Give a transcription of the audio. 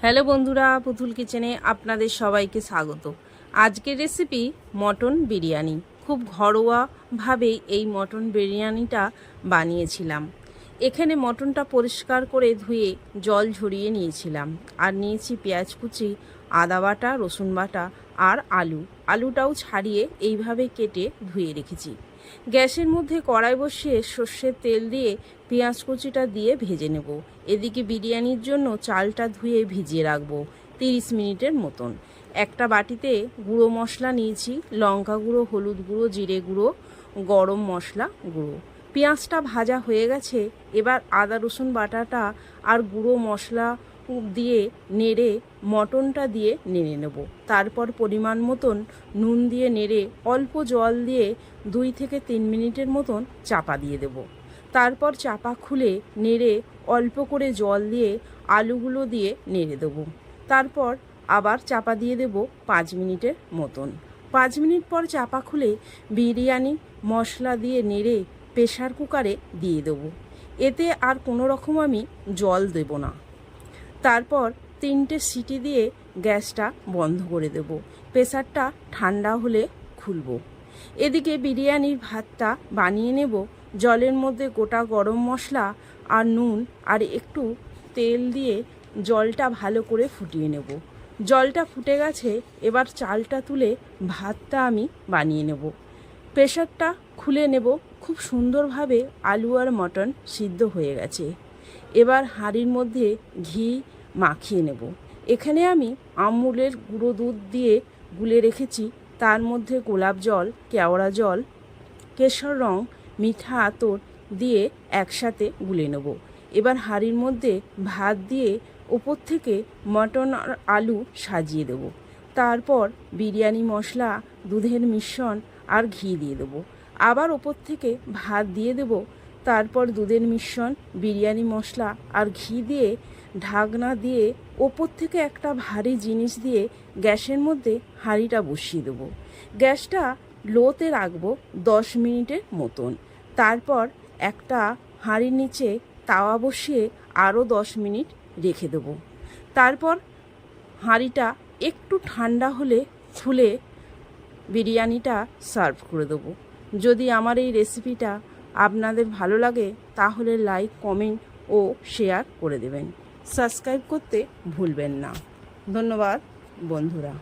Hello বন্ধুরা, পুতুল কিচেনে আপনাদের সবাইকে স্বাগত। আজকের রেসিপি মটন বিরিয়ানি। খুব ঘরোয়াভাবে এই মটন বিরিয়ানিটা বানিয়েছিলাম। এখানে মটনটা পরিষ্কার করে ধুয়ে জল ঝরিয়ে নিয়েছিলাম, আর নিয়েছি পেঁয়াজ কুচি, আদা বাটা, রসুন বাটা আর আলুটাও ছাড়িয়ে এইভাবে কেটে ধুয়ে রেখেছি। গ্যাসের মধ্যে কড়াই বসিয়ে সর্ষের তেল দিয়ে পেঁয়াজ কুচিটা দিয়ে ভেজে নেব। এদিকে বিরিয়ানির জন্য চালটা ধুয়ে ভিজিয়ে রাখবো 30 মিনিটের মতন। একটা বাটিতে গুঁড়ো মশলা নিয়েছি, লঙ্কা গুঁড়ো, হলুদ গুঁড়ো, জিরে গুঁড়ো, গরম মশলা গুঁড়ো। পেঁয়াজটা ভাজা হয়ে গেছে, এবার আদা রসুন বাটাটা আর গুঁড়ো মশলা দিয়ে নেড়ে মটনটা দিয়ে নেড়ে নেব। তারপর পরিমাণ মতন নুন দিয়ে নেড়ে অল্প জল দিয়ে 2 থেকে 3 মিনিটের মতন চাপা দিয়ে দেব। তারপর চাপা খুলে নেড়ে অল্প করে জল দিয়ে আলুগুলো দিয়ে নেড়ে দেবো। তারপর আবার চাপা দিয়ে দেব 5 মিনিটের মতন। 5 মিনিট পর চাপা খুলে বিরিয়ানি মশলা দিয়ে নেড়ে প্রেসার কুকারে দিয়ে দেবো। এতে আর কোনো রকম আমি জল দেব না। তারপর 3টে সিটি দিয়ে গ্যাসটা বন্ধ করে দেব। প্রেসারটা ঠান্ডা হলে খুলব। এদিকে বিরিয়ানির ভাতটা বানিয়ে নেব। জলের মধ্যে গোটা গরম মশলা আর নুন আর একটু তেল দিয়ে জলটা ভালো করে ফুটিয়ে নেব। জলটা ফুটে গেছে, এবার চালটা তুলে ভাতটা আমি বানিয়ে নেব। প্রেসারটা খুলে নেব। খুব সুন্দরভাবে আলু আর মটন সিদ্ধ হয়ে গেছে। এবার হাঁড়ির মধ্যে ঘি মাখিয়ে নেব। এখানে আমি আমুলের গুঁড়ো দুধ দিয়ে গুলে রেখেছি। তার মধ্যে গোলাপ জল, কেওড়া জল, কেশর রং, মিঠা আতর দিয়ে একসাথে গুলে নেব। এবার হাঁড়ির মধ্যে ভাত দিয়ে ওপর থেকে মটন আর আলু সাজিয়ে দেব। তারপর বিরিয়ানি মশলা, দুধের মিশ্রণ আর ঘি দিয়ে দেবো। আবার ওপর থেকে ভাত দিয়ে দেব। তারপর দুধের মিশ্রণ, বিরিয়ানি মশলা আর ঘি দিয়ে ঢাকনা দিয়ে ওপর থেকে একটা ভারী জিনিস দিয়ে গ্যাসের মধ্যে হাঁড়িটা বসিয়ে দেবো। গ্যাসটা লোতে রাখবো 10 মিনিটের মতন। তারপর একটা হাঁড়ির নিচে তাওয়া বসিয়ে আরও 10 মিনিট রেখে দেবো। তারপর হাঁড়িটা একটু ঠান্ডা হলে খুলে বিরিয়ানিটা সার্ভ করে দেবো। যদি আমার এই রেসিপিটা আপনাদের ভালো লাগে তাহলে লাইক, কমেন্ট ও শেয়ার করে দেবেন। সাবস্ক্রাইব করতে ভুলবেন না। ধন্যবাদ বন্ধুরা।